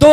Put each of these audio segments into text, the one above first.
2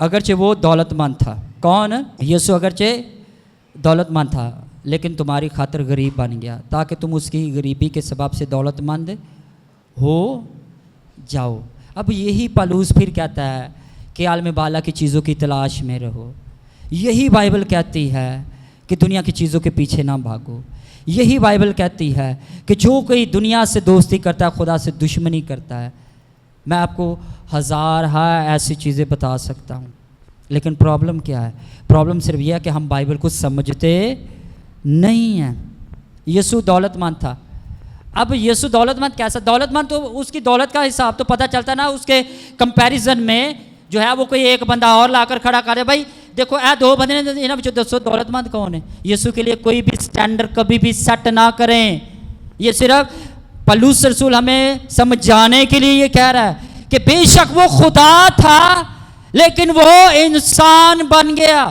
अगरचे वो दौलतमंद था। कौन? यीशु अगरचे दौलतमंद था लेकिन तुम्हारी खातिर गरीब बन गया ताकि तुम उसकी गरीबी के सबब से दौलतमंद हो जाओ। अब यही पौलुस फिर कहता है कि आलम बाला की चीज़ों की तलाश में रहो। यही बाइबल कहती है कि दुनिया की चीज़ों के पीछे ना भागो। यही बाइबल कहती है कि जो कोई दुनिया से दोस्ती करता है खुदा से दुश्मनी करता है। मैं आपको हज़ार ऐसी चीज़ें बता सकता हूँ, लेकिन प्रॉब्लम क्या है? प्रॉब्लम सिर्फ यह है कि हम बाइबल को समझते नहीं हैं। यीशु दौलतमंद था। अब यीशु दौलतमंद कैसा? दौलतमंद तो उसकी दौलत का हिसाब तो पता चलता ना, उसके कंपैरिजन में जो है वो कोई एक बंदा और लाकर खड़ा करे, भाई देखो ए दो बंदे ने इन्हें बच्चों दसो दौलतमंद कौन है। यीशु के लिए कोई भी स्टैंडर्ड कभी भी सेट ना करें। ये सिर्फ पौलुस रसूल हमें समझाने के लिए ये कह रहा है कि बेशक वो खुदा था लेकिन वो इंसान बन गया।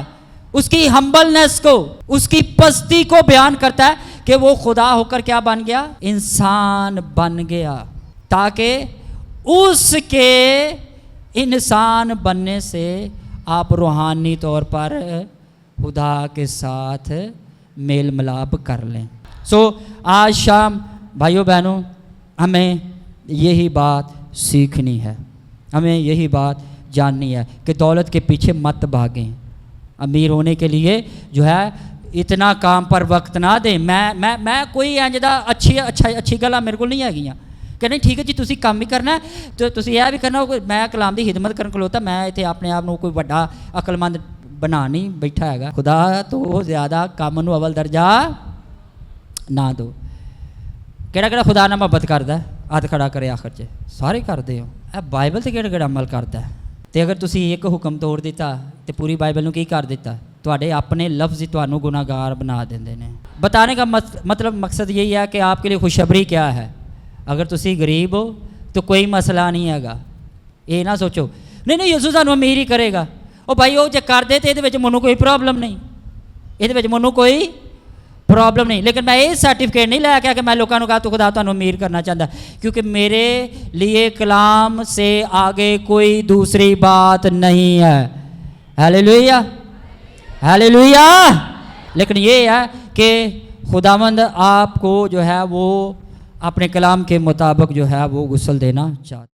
उसकी हम्बलनेस को, उसकी पस्ती को बयान करता है कि वो खुदा होकर क्या बन गया? इंसान बन गया, ताकि उसके इंसान बनने से आप रूहानी तौर पर खुदा के साथ मेल मिलाप कर लें। आज शाम भाइयों बहनों हमें यही बात सीखनी है, हमें यही बात जाननी है कि दौलत के पीछे मत भागें। अमीर होने के लिए जो है इतना काम पर वक्त ना दें। मैं कोई इंजदा अच्छी गल्लां मेरे को नहीं हैगियां कि नहीं ठीक है जी तुसी काम ही करना है तो तुसी यह भी करना। मैं कलाम की खिदमत करन खलोता, मैं इत्थे अपने आप को कोई बड़ा अकलमंद बना नहीं बैठा हैगा। खुदा तो ज़्यादा काम नूं अवल दर्जा ना दो। ਕਿਹੜਾ खुदा ਨਾਲ ਮੁਹੱਬਤ ਕਰਦਾ? ਹੱਥ ਖੜਾ ਕਰੇ ਆਖਰ 'ਚ ਸਾਰੇ ਕਰਦੇ ਹੋ। ਇਹ ਬਾਈਬਲ ਤੇ ਕਿਹੜਾ ਅਮਲ ਕਰਦਾ? ਤੇ ਅਗਰ ਤੁਸੀਂ ਇੱਕ ਹੁਕਮ ਤੋੜ ਦਿੱਤਾ ਤੇ ਪੂਰੀ ਬਾਈਬਲ ਨੂੰ ਕੀ ਕਰ ਦਿੱਤਾ? ਤੁਹਾਡੇ ਆਪਣੇ लफ्ज़ ही ਤੁਹਾਨੂੰ गुनाहगार बना देंगे ने। बताने का मतलब मकसद यही है कि आपके लिए खुशखबरी क्या है। अगर तुसी गरीब हो तो कोई मसला नहीं हैगा। ये ना सोचो नहीं यीशु सानू अमीर ही करेगा। ओ भाई वो जे कर दे तो ये मैनू कोई प्रॉब्लम नहीं, ये मैनू कोई प्रॉब्लम नहीं। लेकिन मैं ये सर्टिफिकेट नहीं लैके कि मैं लोगों को कहा तो खुदा तुहानू अमीर करना चाहता, क्योंकि मेरे लिए कलाम से आगे कोई दूसरी बात नहीं है। Hallelujah hallelujah. लेकिन ये है कि खुदावंद आपको जो है वो अपने कलाम के मुताबिक जो है वो गुस्ल देना चाहता।